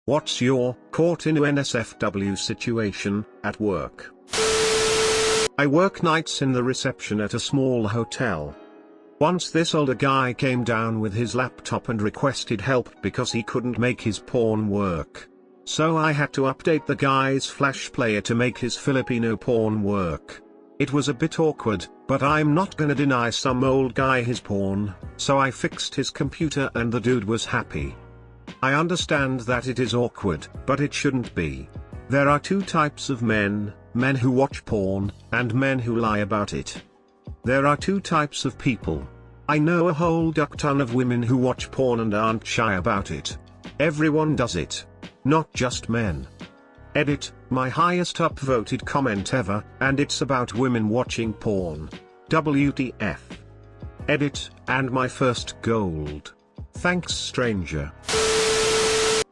What's your caught in NSFW situation at work? I work nights in the reception at a small hotel. Once this older guy came down with his laptop and requested help because he couldn't make his porn work. So I had to update the guy's flash player to make his Filipino porn work. It was a bit awkward, but I'm not gonna deny some old guy his porn, so I fixed his computer and the dude was happy. I understand that it is awkward, but it shouldn't be. There are two types of men who watch porn, and men who lie about it. There are two types of people. I know a whole duck ton of women who watch porn and aren't shy about it. Everyone does it. Not just men. Edit, my highest upvoted comment ever, and it's about women watching porn. WTF. Edit, and my first gold. Thanks stranger.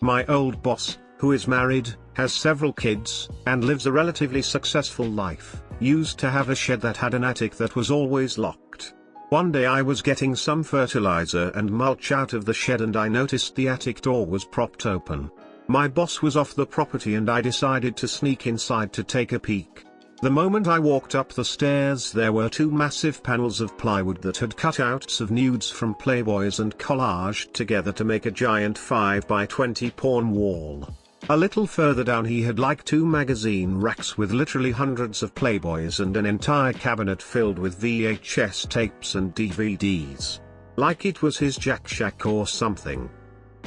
My old boss, who is married, has several kids, and lives a relatively successful life, used to have a shed that had an attic that was always locked. One day I was getting some fertilizer and mulch out of the shed and I noticed the attic door was propped open. My boss was off the property and I decided to sneak inside to take a peek. The moment I walked up the stairs there were two massive panels of plywood that had cutouts of nudes from Playboys and collaged together to make a giant 5x20 porn wall. A little further down he had like two magazine racks with literally hundreds of Playboys and an entire cabinet filled with VHS tapes and DVDs. Like it was his Jack Shack or something.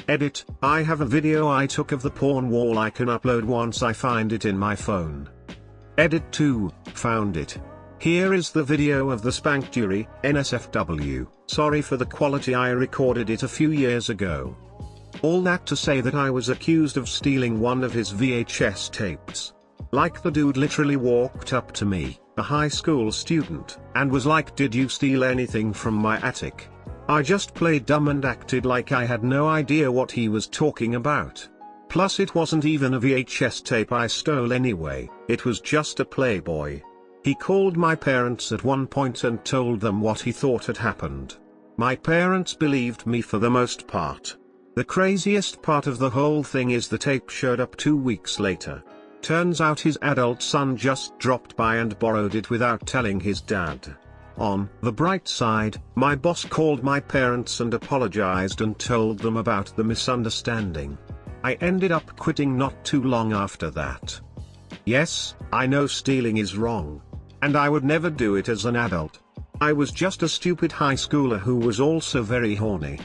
Edit, I have a video I took of the porn wall I can upload once I find it in my phone. Edit 2, found it. Here is the video of the spank jury, NSFW, sorry for the quality I recorded it a few years ago. All that to say that I was accused of stealing one of his VHS tapes. Like the dude literally walked up to me, a high school student, and was like, "Did you steal anything from my attic?" I just played dumb and acted like I had no idea what he was talking about. Plus it wasn't even a VHS tape I stole anyway, it was just a Playboy. He called my parents at one point and told them what he thought had happened. My parents believed me for the most part. The craziest part of the whole thing is the tape showed up 2 weeks later. Turns out his adult son just dropped by and borrowed it without telling his dad. On the bright side, my boss called my parents and apologized and told them about the misunderstanding. I ended up quitting not too long after that. Yes, I know stealing is wrong. And I would never do it as an adult. I was just a stupid high schooler who was also very horny.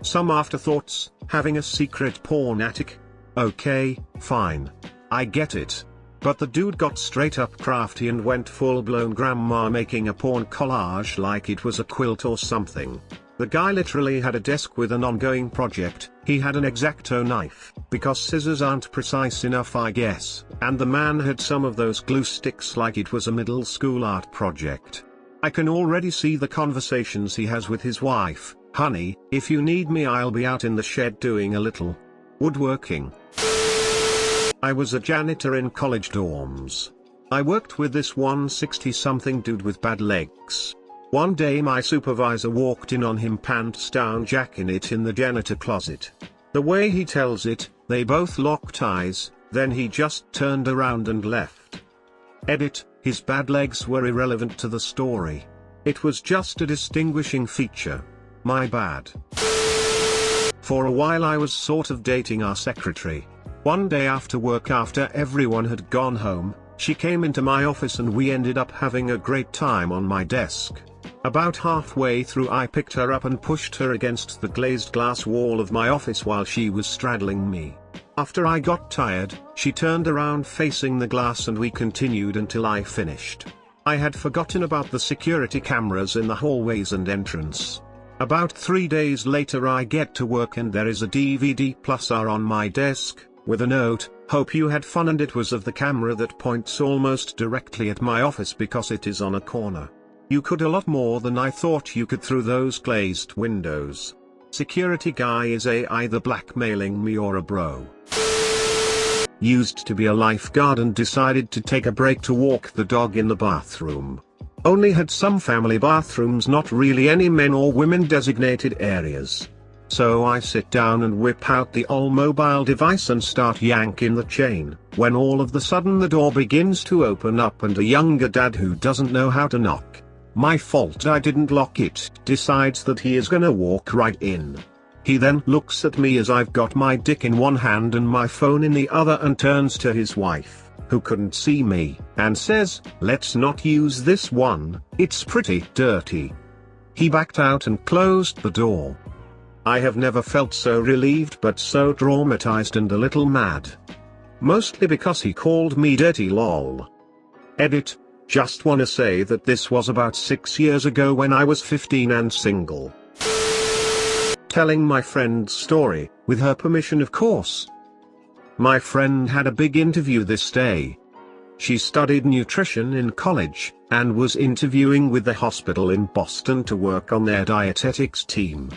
Some afterthoughts, having a secret porn attic? Okay, fine. I get it. But the dude got straight up crafty and went full-blown grandma making a porn collage like it was a quilt or something. The guy literally had a desk with an ongoing project, he had an X-Acto knife, because scissors aren't precise enough I guess, and the man had some of those glue sticks like it was a middle school art project. I can already see the conversations he has with his wife, "Honey, if you need me I'll be out in the shed doing a little woodworking." I was a janitor in college dorms. I worked with this 160-something dude with bad legs. One day my supervisor walked in on him pants down jacking it in the janitor closet. The way he tells it, they both locked eyes, then he just turned around and left. Edit, his bad legs were irrelevant to the story. It was just a distinguishing feature. My bad. For a while I was sort of dating our secretary. One day after work after everyone had gone home, she came into my office and we ended up having a great time on my desk. About halfway through I picked her up and pushed her against the glazed glass wall of my office while she was straddling me. After I got tired, she turned around facing the glass and we continued until I finished. I had forgotten about the security cameras in the hallways and entrance. About 3 days later I get to work and there is a DVD plus R on my desk, with a note, "Hope you had fun," and it was of the camera that points almost directly at my office because it is on a corner. You could a lot more than I thought you could through those glazed windows. Security guy is either blackmailing me or a bro. Used to be a lifeguard and decided to take a break to walk the dog in the bathroom. Only had some family bathrooms, not really any men or women designated areas. So I sit down and whip out the old mobile device and start yanking the chain, when all of the sudden the door begins to open up and a younger dad who doesn't know how to knock, my fault I didn't lock it, decides that he is gonna walk right in. He then looks at me as I've got my dick in one hand and my phone in the other and turns to his wife, who couldn't see me, and says, "Let's not use this one, it's pretty dirty." He backed out and closed the door. I have never felt so relieved but so traumatized and a little mad. Mostly because he called me dirty lol. Edit, just wanna say that this was about 6 years ago when I was 15 and single. Telling my friend's story, with her permission of course. My friend had a big interview this day. She studied nutrition in college, and was interviewing with the hospital in Boston to work on their dietetics team.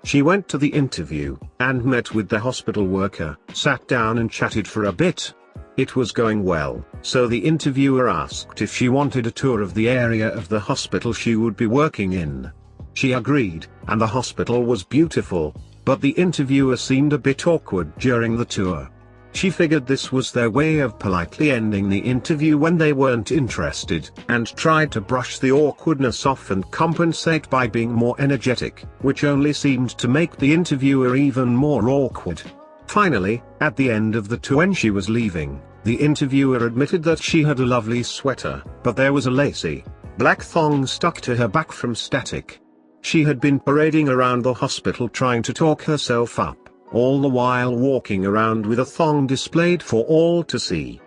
She went to the interview, and met with the hospital worker, sat down and chatted for a bit. It was going well, so the interviewer asked if she wanted a tour of the area of the hospital she would be working in. She agreed, and the hospital was beautiful, but the interviewer seemed a bit awkward during the tour. She figured this was their way of politely ending the interview when they weren't interested, and tried to brush the awkwardness off and compensate by being more energetic, which only seemed to make the interviewer even more awkward. Finally, at the end of the tour when she was leaving, the interviewer admitted that she had a lovely sweater, but there was a lacy, black thong stuck to her back from static. She had been parading around the hospital trying to talk herself up, all the while walking around with a thong displayed for all to see.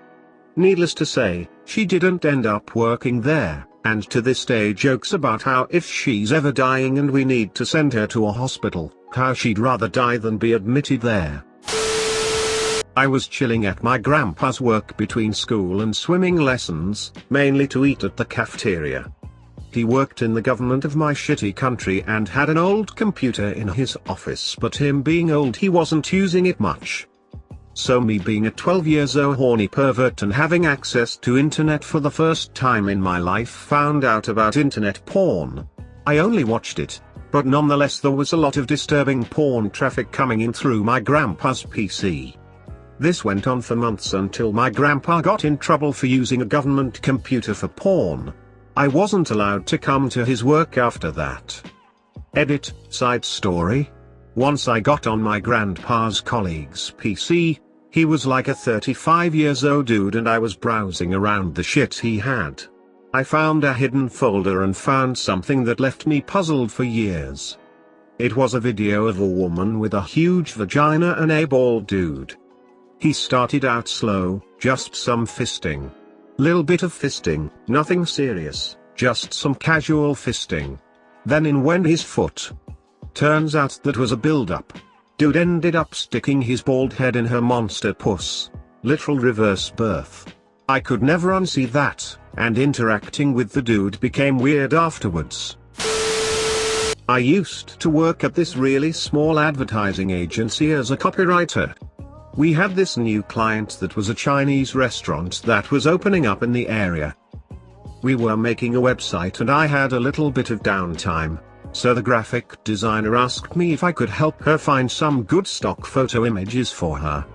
Needless to say, she didn't end up working there, and to this day jokes about how if she's ever dying and we need to send her to a hospital, how she'd rather die than be admitted there. I was chilling at my grandpa's work between school and swimming lessons, mainly to eat at the cafeteria. He worked in the government of my shitty country and had an old computer in his office, but him being old he wasn't using it much. So me being a 12 years old horny pervert and having access to internet for the first time in my life found out about internet porn. I only watched it, but nonetheless there was a lot of disturbing porn traffic coming in through my grandpa's PC. This went on for months until my grandpa got in trouble for using a government computer for porn. I wasn't allowed to come to his work after that. Edit, side story. Once I got on my grandpa's colleague's PC, he was like a 35 years old dude and I was browsing around the shit he had. I found a hidden folder and found something that left me puzzled for years. It was a video of a woman with a huge vagina and a bald dude. He started out slow, just some fisting. Little bit of fisting, nothing serious, just some casual fisting. Then in went his foot. Turns out that was a build-up. Dude ended up sticking his bald head in her monster puss. Literal reverse birth. I could never unsee that, and interacting with the dude became weird afterwards. I used to work at this really small advertising agency as a copywriter. We had this new client that was a Chinese restaurant that was opening up in the area. We were making a website and I had a little bit of downtime, so the graphic designer asked me if I could help her find some good stock photo images for her.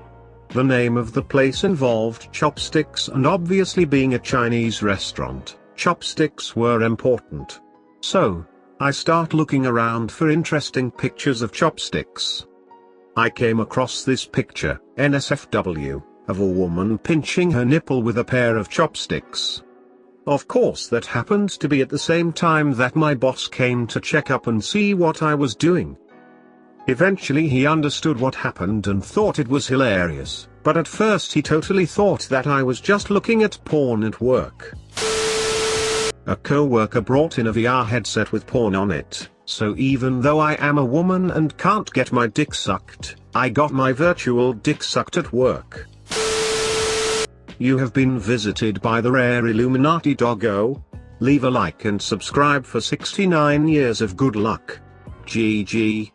The name of the place involved chopsticks, and obviously being a Chinese restaurant, chopsticks were important. So, I start looking around for interesting pictures of chopsticks. I came across this picture, NSFW, of a woman pinching her nipple with a pair of chopsticks. Of course that happened to be at the same time that my boss came to check up and see what I was doing. Eventually he understood what happened and thought it was hilarious, but at first he totally thought that I was just looking at porn at work. A co-worker brought in a VR headset with porn on it. So even though I am a woman and can't get my dick sucked, I got my virtual dick sucked at work. You have been visited by the rare Illuminati doggo. Leave a like and subscribe for 69 years of good luck. GG.